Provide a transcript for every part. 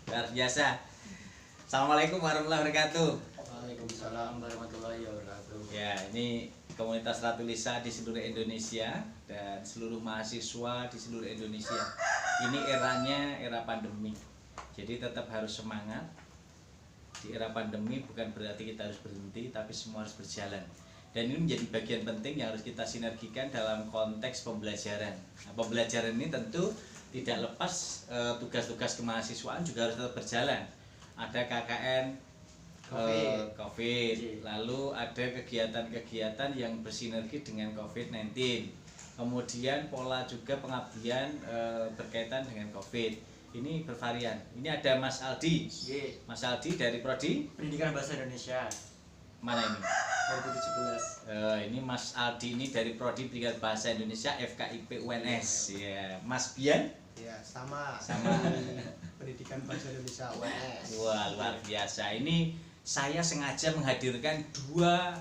Luar biasa. Assalamualaikum warahmatullahi wabarakatuh. Waalaikumsalam warahmatullahi wabarakatuh. Ya, ini komunitas Ratu Lisa di seluruh Indonesia dan seluruh mahasiswa di seluruh Indonesia. Ini eranya era pandemi. Jadi tetap harus semangat. Di era pandemi bukan berarti kita harus berhenti, tapi semua harus berjalan. Dan ini menjadi bagian penting yang harus kita sinergikan dalam konteks pembelajaran. Nah, pembelajaran ini tentu tidak lepas tugas-tugas kemahasiswaan juga harus tetap berjalan. Ada KKN COVID, lalu ada kegiatan-kegiatan yang bersinergi dengan COVID-19. Kemudian pola juga pengabdian berkaitan dengan COVID. Ini bervarian. Ini ada Mas Aldi. Mas Aldi dari Prodi Pendidikan Bahasa Indonesia. Mana ini? 2017. Ini Mas Aldi ini dari Prodi Pendidikan Bahasa Indonesia FKIP UNS. Ya, Mas Bian? Ya, sama Pendidikan Bahasa Indonesia UNS. Wah, luar biasa. Ini saya sengaja menghadirkan dua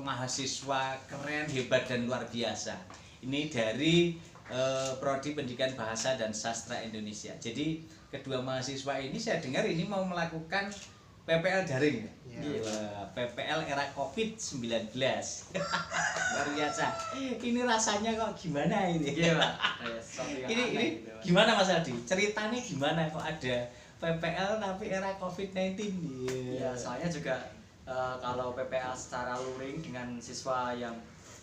mahasiswa keren, hebat dan luar biasa. Ini dari Prodi Pendidikan Bahasa dan Sastra Indonesia. Jadi kedua mahasiswa ini saya dengar ini mau melakukan PPL daring. Ya. PPL era COVID-19. Luar biasa. Ini rasanya kok gimana ini? Iya, Pak. Ini gimana Mas Aldi? Ceritanya gimana kok ada PPL tapi era COVID-19? Ya, soalnya juga kalau PPL secara luring dengan siswa yang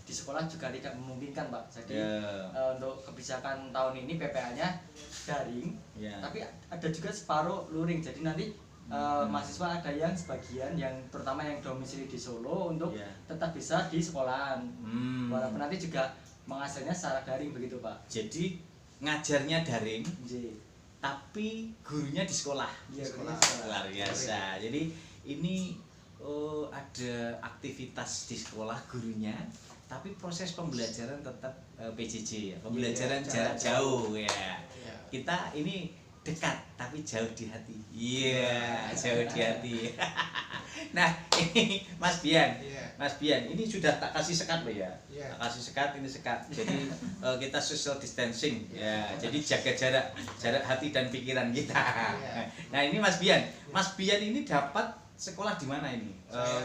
di sekolah juga tidak memungkinkan, Pak. Jadi untuk kebijakan tahun ini PPL-nya daring, tapi ada juga separuh luring. Jadi nanti mahasiswa ada yang sebagian yang terutama yang domisili di Solo untuk tetap bisa di sekolahan. Walaupun nanti juga mengajarnya secara daring begitu, Pak. Jadi ngajarnya daring, J. tapi gurunya di sekolah. Iya, Sekolah. Luar biasa. Jadi ini ada aktivitas di sekolah gurunya, tapi proses pembelajaran tetap PJJ ya, pembelajaran jarak jauh ya. Kita ini dekat tapi jauh di hati. Iya, jauh di hati. Nah, ini Mas Bian. Mas Bian, ini sudah tak kasih sekat loh ya. Tak kasih sekat, ini sekat. Jadi kita social distancing ya. Jadi jaga jarak hati dan pikiran kita. Nah, ini Mas Bian. Mas Bian ini dapat sekolah di mana ini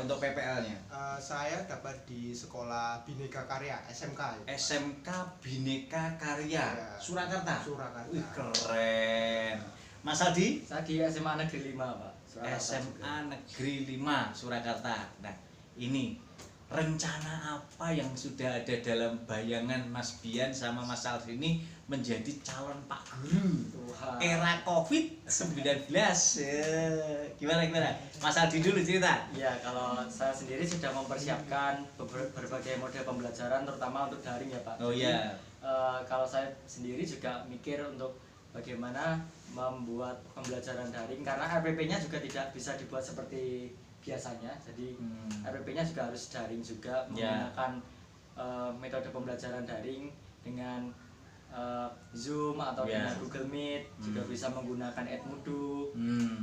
untuk PPL-nya? Saya dapat di Sekolah Bhinneka Karya SMK. SMK Bhinneka Karya Surakarta. Wih, keren. Mas Aldi? Saya di SMA Negeri 5, Pak. Surakarta SMA Negeri 5 Surakarta. Nah, ini rencana apa yang sudah ada dalam bayangan Mas Bian sama Mas Aldi ini menjadi calon Pak Guru era COVID-19? Gimana? Mas Aldi dulu cerita. Ya, kalau saya sendiri sudah mempersiapkan berbagai model pembelajaran terutama untuk daring ya, Pak. Oh iya. Kalau saya sendiri juga mikir untuk bagaimana membuat pembelajaran daring karena RPP-nya juga tidak bisa dibuat seperti biasanya. Jadi RPP-nya juga harus daring juga, menggunakan metode pembelajaran daring dengan Zoom atau dengan Google Meet, juga bisa menggunakan Edmodo,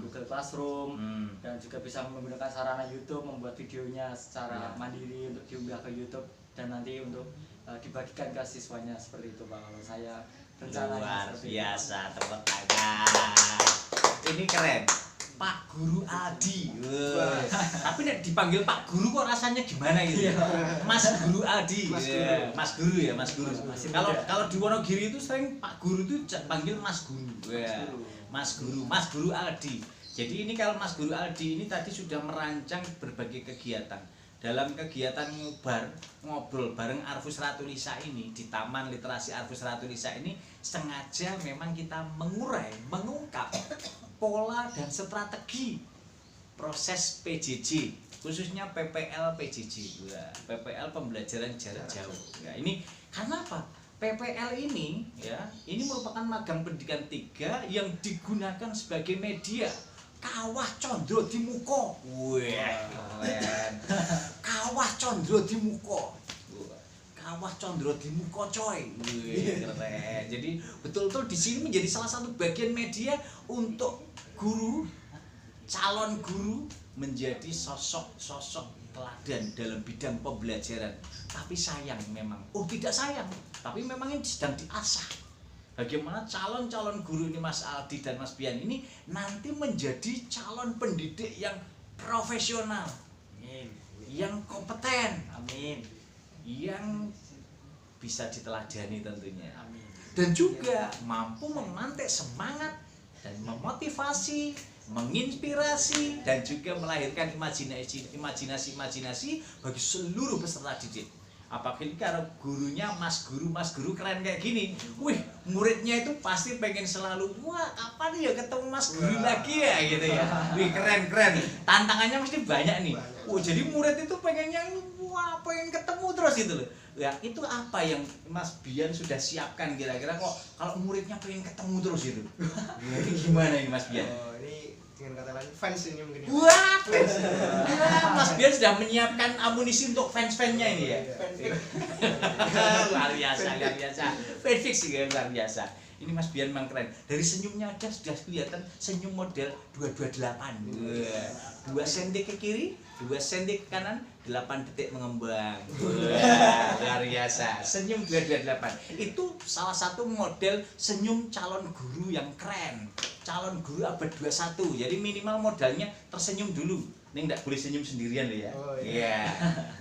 Google Classroom, dan juga bisa menggunakan sarana YouTube, membuat videonya secara mandiri untuk diunggah ke YouTube dan nanti untuk dibagikan ke siswanya seperti itu, Pak. Kalau saya rencananya Luar seperti biasa, tepuk tangan. Ini keren. Pak Guru Aldi. Tapi nek dipanggil Pak Guru kok rasanya gimana gitu? Mas Guru Aldi. Mas Guru ya, Mas Guru. Kalau di Wonogiri itu sering Pak Guru itu panggil Mas Guru. Mas Guru Aldi. Jadi ini kalau Mas Guru Aldi ini tadi sudah merancang berbagai kegiatan. Dalam kegiatan ngobrol bareng Arvus Ratu Lisa ini di Taman Literasi Arvus Ratu Lisa ini sengaja memang kita mengungkap pola dan strategi proses PJJ, khususnya PPL PJJ, PPL pembelajaran jarak jauh. Ya, ini karena apa? PPL ini ya, ini merupakan magang pendidikan 3 yang digunakan sebagai media. Kawah Condro di Muko. Kawah Condro di Muko. Kawah Condro di Muko coy. Keren. Jadi betul-betul di sini menjadi salah satu bagian media untuk guru, calon guru menjadi sosok teladan dalam bidang pembelajaran. Tapi sayang memang, tidak sayang, tapi memang ini sedang diasah. bagaimana calon-calon guru ini Mas Aldi dan Mas Bian ini nanti menjadi calon pendidik yang profesional, Amin. yang kompeten, Amin. yang bisa diteladani tentunya. Amin. Dan juga mampu memantik semangat dan memotivasi, menginspirasi dan juga melahirkan imajinasi bagi seluruh peserta didik. Apalagi kalau gurunya mas guru keren kayak gini, wih muridnya itu pasti pengen selalu, wah kapan ya ketemu mas guru lagi ya gitu ya, wih keren, tantangannya mesti banyak nih. Oh jadi murid itu pengennya, wah pengen ketemu terus gitu loh. Ya itu apa yang Mas Bian sudah siapkan kira-kira kok kalau muridnya pengen ketemu terus itu? Ya, ini gimana ini Mas Bian? Oh, ini dengan kata lain fans ini mungkin. Wah, fans. Mas Bian sudah menyiapkan amunisi untuk fans-fansnya ini ya. Luar biasa. Fanfix ya luar biasa. Ini Mas Bian memang keren. Dari senyumnya aja sudah kelihatan senyum model 228. Wah. 2 cm ke kiri, 2 cm ke kanan, 8 detik mengembang. Wah, luar biasa. Senyum 228. Itu salah satu model senyum calon guru yang keren. Calon guru abad 21. Jadi minimal modalnya tersenyum dulu. Ini enggak boleh senyum sendirian loh ya. Oh, iya.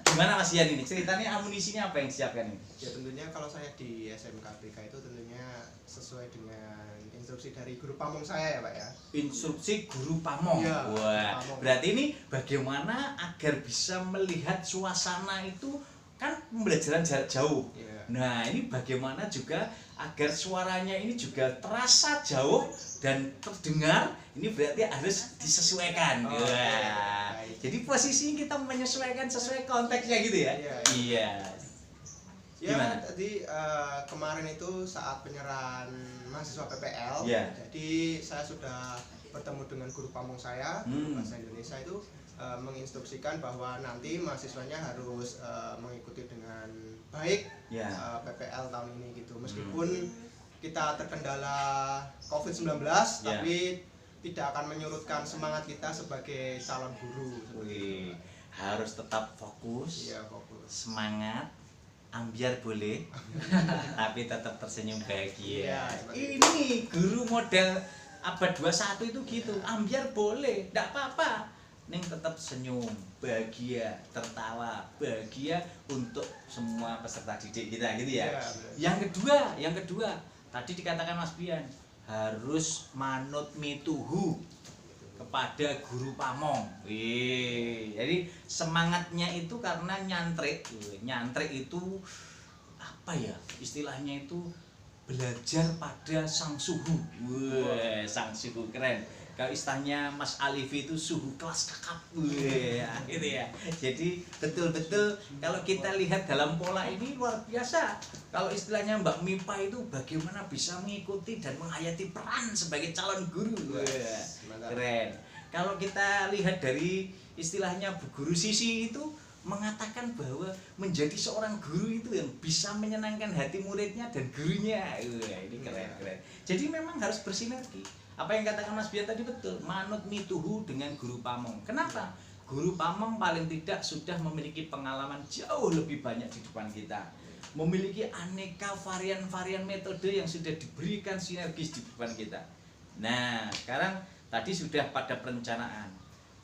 Gimana Mas Ian ini? Ceritanya amunisinya apa yang disiapkan ini? Ya tentunya kalau saya di SMKPK itu tentunya sesuai dengan instruksi dari guru pamong saya ya Pak ya. Instruksi guru pamong. Ya, Wah, pamong. berarti ini bagaimana agar bisa melihat suasana itu kan pembelajaran jarak jauh. Ya. Nah, ini bagaimana juga agar suaranya ini juga terasa jauh dan terdengar. Ini berarti harus disesuaikan. Oh, Wah. baik. Jadi posisi kita menyesuaikan sesuai konteksnya gitu ya. Iya. Iya. Ya Gimana? tadi kemarin itu saat penyerahan mahasiswa PPL, Ya. jadi saya sudah bertemu dengan guru pamong saya, guru bahasa Indonesia itu menginstruksikan bahwa nanti mahasiswanya harus mengikuti dengan baik Ya. PPL tahun ini gitu. Meskipun kita terkendala COVID-19, tapi tidak akan menyurutkan semangat kita sebagai calon guru. Wih, harus tetap fokus. Iya, fokus. Semangat, ambiar boleh, tapi tetap tersenyum bahagia. Iya, Ini guru model abad 21 itu gitu, ambiar boleh, enggak apa-apa. Neng tetap senyum, bahagia, tertawa, bahagia untuk semua peserta didik kita gitu ya. Iya, Yang kedua, tadi dikatakan Mas Bian, harus manut mituhu kepada guru pamong. Wih, jadi semangatnya itu karena nyantrik itu apa ya? Istilahnya itu belajar pada sang suhu. Wah, sang suhu keren. Kalau istilahnya Mas Alifi itu suhu kelas kakap. Wah, gitu ya. Jadi betul-betul kalau kita lihat dalam pola ini luar biasa. Kalau istilahnya Mbak Mipa itu bagaimana bisa mengikuti dan menghayati peran sebagai calon guru. Wah, keren. Kalau kita lihat dari istilahnya Bu Guru Sisi itu mengatakan bahwa menjadi seorang guru itu yang bisa menyenangkan hati muridnya dan gurunya. Wah, ini keren. Jadi memang harus bersinergi. Apa yang katakan Mas Bian tadi betul, manut mituhu dengan guru pamong. Kenapa? Guru pamong paling tidak sudah memiliki pengalaman jauh lebih banyak di depan kita. Memiliki aneka varian-varian metode yang sudah diberikan sinergis di depan kita. Nah, sekarang tadi sudah pada perencanaan.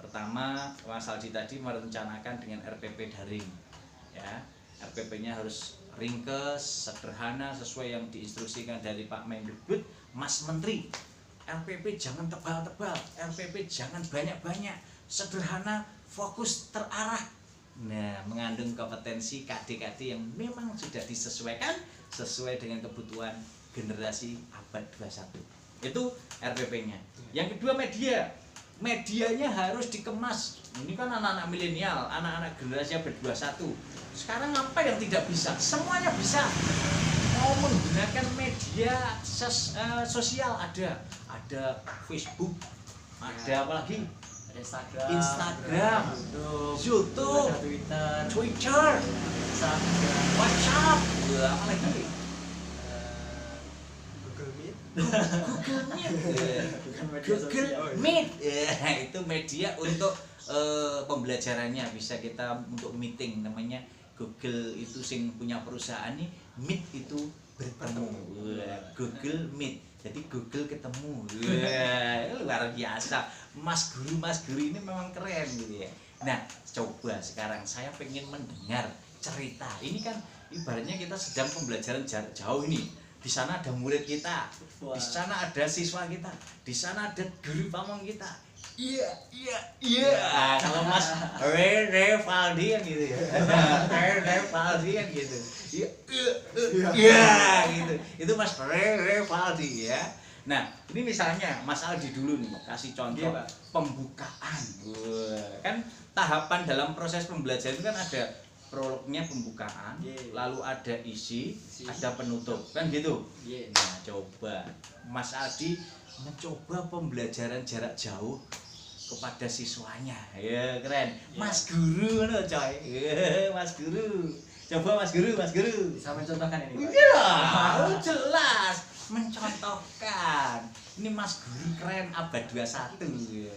Pertama, Mas Aldi tadi merencanakan dengan RPP daring. Ya, RPP-nya harus ringkes, sederhana, sesuai yang diinstruksikan dari Pak Mendikbud, Mas Menteri. RPP jangan tebal-tebal, RPP jangan banyak-banyak, sederhana, fokus, terarah. Nah, mengandung kompetensi KD-KD yang memang sudah disesuaikan sesuai dengan kebutuhan generasi abad 21. Itu RPP-nya. Yang kedua media. Medianya harus dikemas. Ini kan anak-anak milenial, anak-anak generasi abad 21. Sekarang apa yang tidak bisa? Semuanya bisa. Mau menggunakan media sosial ada Facebook, ada apa lagi? Ada Instagram, YouTube, ada Twitter, WhatsApp, apa lagi? Google Meet. Google Meet, itu media untuk pembelajarannya. Bisa kita untuk meeting, namanya Google itu sing punya perusahaan nih, Meet itu bertemu. Wah, Google Meet. Jadi Google ketemu. Wah, luar biasa. Mas guru ini memang keren gitu ya. Nah, coba sekarang saya pengen mendengar cerita. Ini kan ibaratnya kita sedang pembelajaran jarak jauh ini. Di sana ada murid kita, di sana ada siswa kita, di sana ada guru pamong kita. Iya. Kalau Mas Rene Valdi kan gitu ya. Rene Valdi kan gitu. Iya gitu. Itu Mas Rene Valdi ya. Nah, ini misalnya Mas Aldi dulu nih kasih contoh pembukaan. Kan tahapan dalam proses pembelajaran itu kan ada prolognya pembukaan, lalu ada isi, ada penutup, kan gitu. Nah, coba Mas Aldi mencoba pembelajaran jarak jauh kepada siswanya. Ya, keren. Mas Guru loh, coy. Mas Guru. Coba Mas Guru. Bisa mencontohkan ini, Pak? Iya, jelas mencontohkan. Ini Mas Guru keren abad 21.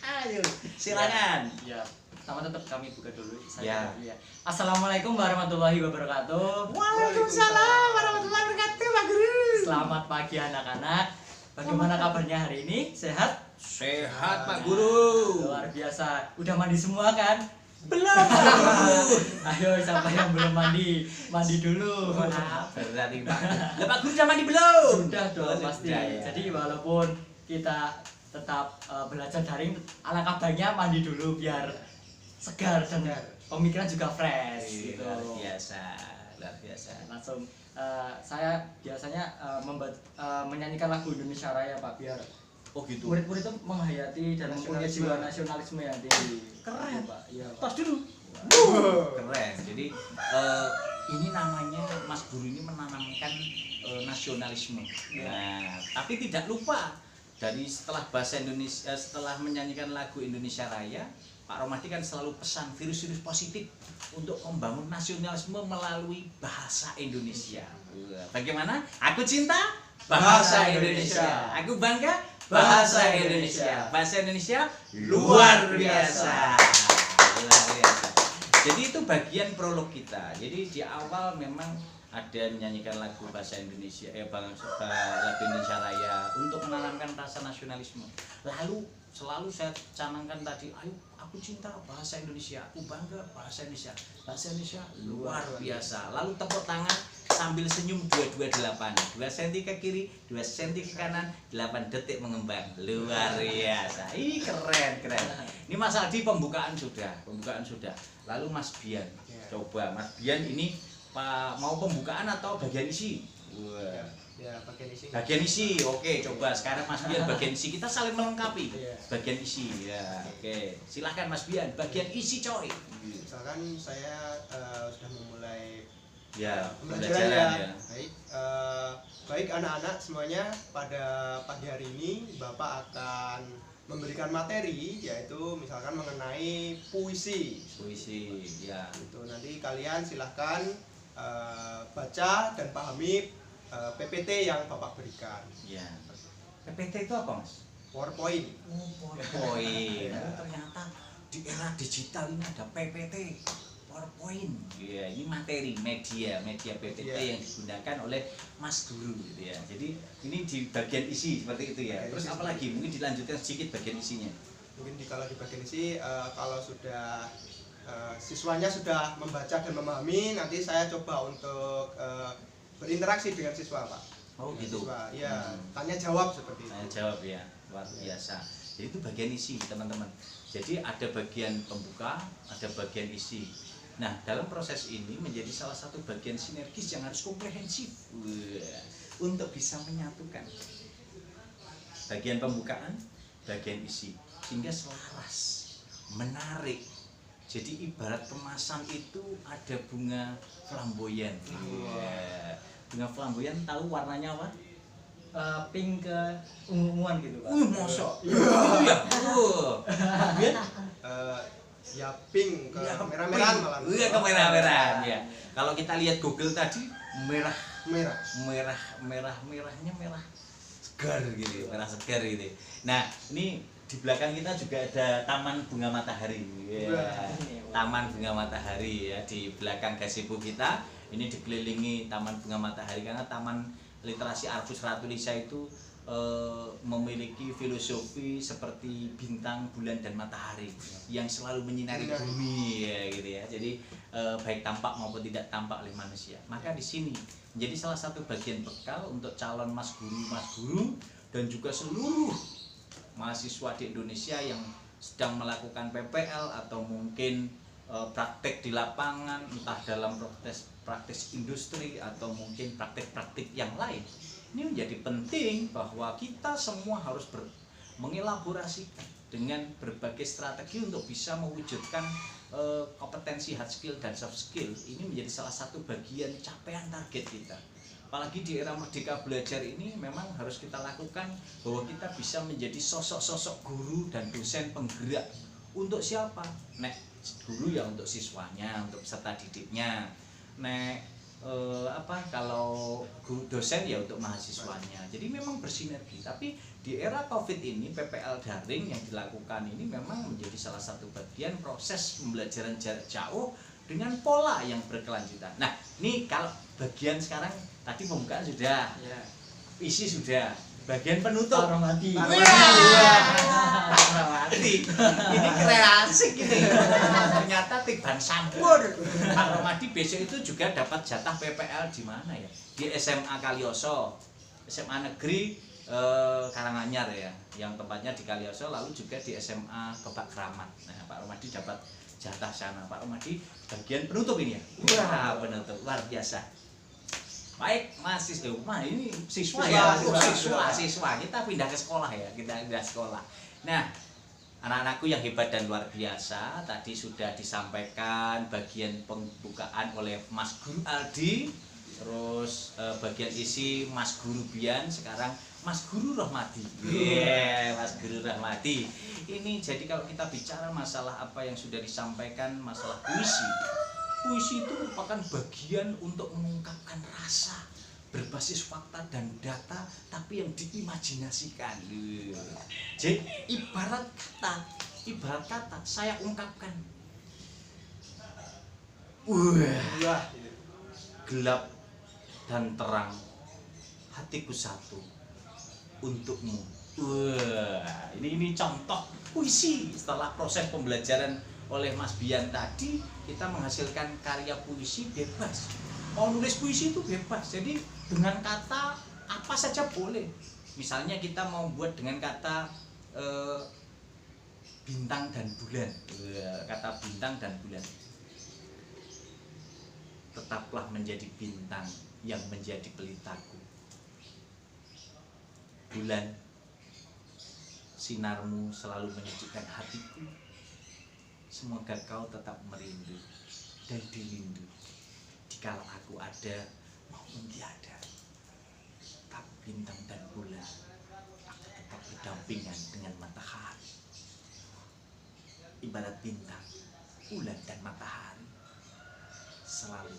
Ayo, silakan. Ya. Sama tetap kami buka dulu. Ya. Assalamualaikum warahmatullahi wabarakatuh. Waalaikumsalam warahmatullahi wabarakatuh, Pak Guru. Selamat pagi anak-anak. Bagaimana kabarnya hari ini? Sehat? Sehat, Pak Guru. Luar biasa. Udah mandi semua kan? Belum, Pak Guru. Ayo siapa yang belum mandi? Mandi dulu. Berarti Pak. Lah Pak Guru udah mandi belum? Sudah dong pasti. Sudah, ya. Jadi walaupun kita tetap belajar daring, alangkah baiknya mandi dulu biar segar dan pemikiran juga fresh gitu. Luar biasa. Langsung saya biasanya menyanyikan lagu Indonesia Raya, Pak, biar gitu. murid-murid itu menghayati dan mempunyai jiwa nasionalisme yang tinggi. Keren. Pak. Iya, Pak. Tos dulu. Keren. Jadi ini namanya Mas Guru ini menanamkan nasionalisme. Nah, tapi tidak lupa dari setelah bahasa Indonesia, setelah menyanyikan lagu Indonesia Raya, Pak Romadi kan selalu pesan virus-virus positif untuk membangun nasionalisme melalui bahasa Indonesia. Bagaimana? Aku cinta bahasa Indonesia. Aku bangga bahasa Indonesia. Bahasa Indonesia luar biasa. Luar biasa. Jadi itu bagian prolog kita. Jadi di awal memang ada menyanyikan lagu bahasa Indonesia, lagu Indonesia Raya untuk menanamkan rasa nasionalisme. Lalu selalu saya canangkan tadi, ayo aku cinta bahasa Indonesia, aku bangga bahasa Indonesia. Bahasa Indonesia luar biasa. Lalu tepuk tangan sambil senyum 228. 2 cm ke kiri, 2 cm ke kanan, 8 detik mengembang. Luar biasa. Ih, keren. Ini Mas Aldi pembukaan sudah. Lalu Mas Bian. Coba Mas Bian ini mau pembukaan atau bagian isi? Ya, bagian isi. Bagian isi, oke. Coba sekarang Mas Bian bagian isi, kita saling melengkapi. Bagian isi, ya, oke. Silahkan Mas Bian, bagian isi coy. Misalkan saya sudah memulai pembelajaran ya. Baik anak-anak semuanya, pada pagi hari ini Bapak akan memberikan materi, yaitu misalkan mengenai puisi, ya. Itu nanti kalian silahkan baca dan pahami PPT yang Bapak berikan. Ya. PPT itu apa, Mas? PowerPoint. PowerPoint. Ternyata di era digital ini ada PPT, PowerPoint. Iya, ini materi media PPT yang digunakan oleh Mas Guru gitu ya. Jadi ini di bagian isi seperti itu ya. Terus apalagi mungkin dilanjutkan sedikit bagian isinya. Mungkin kalau di bagian isi kalau sudah siswanya sudah membaca dan memahami, nanti saya coba untuk berinteraksi dengan siswa, Pak. Oh gitu. Siswa, ya, tanya jawab seperti itu. Tanya jawab ya, luar biasa. Jadi itu bagian isi, teman-teman. Jadi ada bagian pembuka, ada bagian isi. Nah, dalam proses ini menjadi salah satu bagian sinergis yang harus komprehensif untuk bisa menyatukan bagian pembukaan, bagian isi, sehingga selaras, menarik. Jadi ibarat kemasan itu ada bunga flamboyan. Bunga flamboyan tahu warnanya apa? Pink ke ungu-unguan gitu, Pak. Mosok. Iya. Kemudian ya pink ke merah-merahan malah. Iya, ke merah-merahan ya. Kalau kita lihat Google tadi merahnya merah segar gitu, merah segar gitu. Nah, ini di belakang kita juga ada Taman Bunga Matahari. Ya. Taman Bunga Matahari ya di belakang gazebo kita. Ini dikelilingi Taman Bunga Matahari karena Taman Literasi Arfus Ratu Lisa itu memiliki filosofi seperti bintang, bulan dan matahari yang selalu menyinari bumi ya gitu ya. Jadi baik tampak maupun tidak tampak oleh manusia. Maka di sini menjadi salah satu bagian bekal untuk calon mas guru dan juga seluruh mahasiswa di Indonesia yang sedang melakukan PPL atau mungkin praktek di lapangan, entah dalam praktek industri atau mungkin praktek-praktek yang lain. Ini menjadi penting bahwa kita semua harus mengelaborasikan dengan berbagai strategi untuk bisa mewujudkan kompetensi hard skill dan soft skill. Ini menjadi salah satu bagian capaian target kita. Apalagi di era Merdeka Belajar ini memang harus kita lakukan bahwa kita bisa menjadi sosok-sosok guru dan dosen penggerak. Untuk siapa? Nek guru ya untuk siswanya, untuk peserta didiknya. Nek kalau dosen ya untuk mahasiswanya. Jadi memang bersinergi. Tapi di era Covid ini PPL daring yang dilakukan ini memang menjadi salah satu bagian proses pembelajaran jarak jauh dengan pola yang berkelanjutan. Nah, ini kalau bagian sekarang tadi pembukaan sudah, isi sudah, bagian penutup. Paromati. Paromati. Ini kreasi ini. Ternyata tiban sampur. Pak Romadi besok itu juga dapat jatah PPL di mana ya? Di SMA Kalioso, SMA Negeri Karanganyar ya, yang tempatnya di Kalioso, lalu juga di SMA Kebak Keramat. Nah, Pak Romadi dapat jatah sana. Pak Romadi bagian penutup ini ya. Wah, penutup luar biasa. Baik, mahasiswa ini siswa ya, siswa kita pindah ke sekolah ya, kita pindah sekolah. Nah, anak-anakku yang hebat dan luar biasa, tadi sudah disampaikan bagian pembukaan oleh Mas Guru Aldi, terus bagian isi Mas Guru Bian, sekarang Mas Guru Rahmadi. Mas Guru Rahmadi. Ini jadi kalau kita bicara masalah apa yang sudah disampaikan, masalah puisi. Puisi itu merupakan bagian untuk mengungkapkan rasa berbasis fakta dan data, tapi yang diimajinasikan. Jadi ibarat kata saya ungkapkan. Gelap dan terang, hatiku satu untukmu. Ini contoh puisi setelah proses pembelajaran oleh Mas Bian tadi, kita menghasilkan karya puisi bebas. Mau nulis puisi itu bebas. Jadi dengan kata apa saja boleh. Misalnya kita mau buat dengan kata bintang dan bulan. Kata bintang dan bulan. Tetaplah menjadi bintang yang menjadi pelitaku. Bulan, sinarmu selalu menyejukkan hatiku. Semoga kau tetap merindu dan dirindu dikala aku ada maupun tiada. Tapi bintang dan bulan akan tetap berdampingan dengan matahari. Ibarat bintang, bulan dan matahari selalu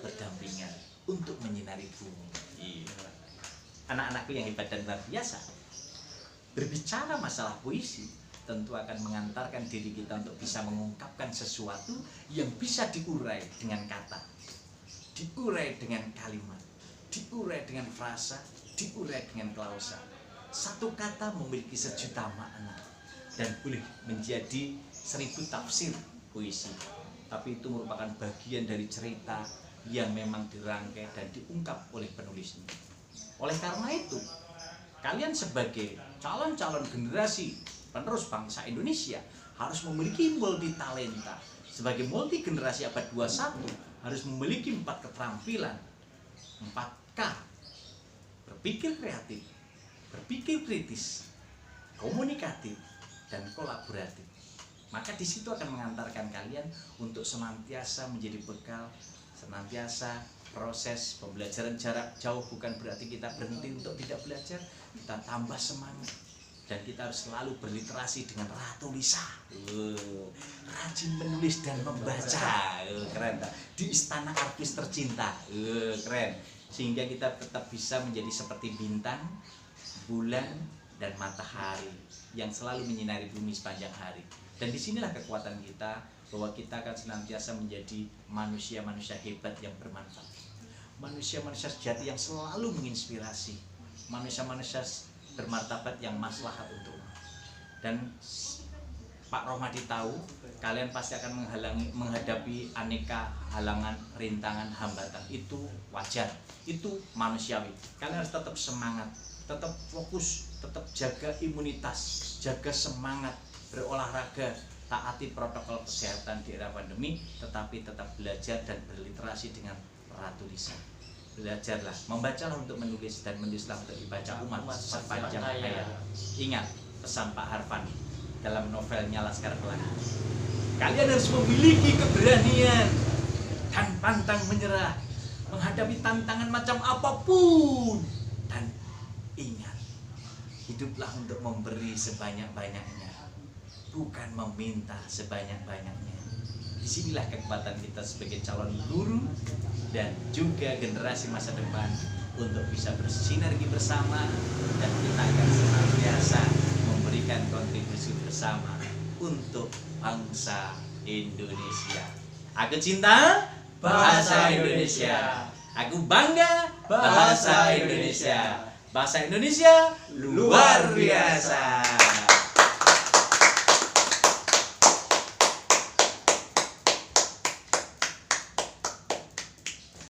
berdampingan untuk menyinari bumi. Anak-anakku yang hebat dan luar biasa, berbicara masalah puisi tentu akan mengantarkan diri kita untuk bisa mengungkapkan sesuatu yang bisa diurai dengan kata, diurai dengan kalimat, diurai dengan frasa, diurai dengan klausa. Satu kata memiliki sejuta makna dan boleh menjadi 1000 tafsir puisi. Tapi itu merupakan bagian dari cerita yang memang dirangkai dan diungkap oleh penulisnya. Oleh karena itu, kalian sebagai calon-calon generasi penerus bangsa Indonesia harus memiliki multi talenta. Sebagai multi generasi abad 21 harus memiliki 4 keterampilan, 4K: berpikir kreatif, berpikir kritis, komunikatif, dan kolaboratif. Maka di situ akan mengantarkan kalian untuk senantiasa menjadi bekal, senantiasa proses pembelajaran jarak jauh. Bukan berarti kita berhenti untuk tidak belajar, kita tambah semangat. Dan kita harus selalu berliterasi dengan Ratu Lisa. Rajin menulis dan membaca. Keren tak? Di Istana Artis Tercinta. Keren. Sehingga kita tetap bisa menjadi seperti bintang, bulan, dan matahari yang selalu menyinari bumi sepanjang hari. Dan disinilah kekuatan kita bahwa kita akan senantiasa menjadi manusia-manusia hebat yang bermanfaat, manusia-manusia sejati yang selalu menginspirasi, manusia-manusia bermartabat yang maslahat untuk umat. Dan Pak Rohmadi tahu kalian pasti akan menghadapi aneka halangan, rintangan, hambatan. Itu wajar, itu manusiawi. Kalian harus tetap semangat, tetap fokus, tetap jaga imunitas, jaga semangat, berolahraga, taati protokol kesehatan di era pandemi, tetapi tetap belajar dan berliterasi dengan ratu lisan. Belajarlah, membacalah untuk menulis dan menulislah untuk dibaca umat sepanjang hayat. Ingat pesan Pak Harfan dalam novelnya Laskar Pelangi. Kalian harus memiliki keberanian dan pantang menyerah menghadapi tantangan macam apapun. Dan ingat, hiduplah untuk memberi sebanyak-banyaknya, bukan meminta sebanyak-banyaknya. Disinilah kekuatan kita sebagai calon guru dan juga generasi masa depan untuk bisa bersinergi bersama, dan kita akan senantiasa memberikan kontribusi bersama untuk bangsa Indonesia. Aku cinta bahasa Indonesia. Aku bangga bahasa Indonesia. Bahasa Indonesia luar biasa.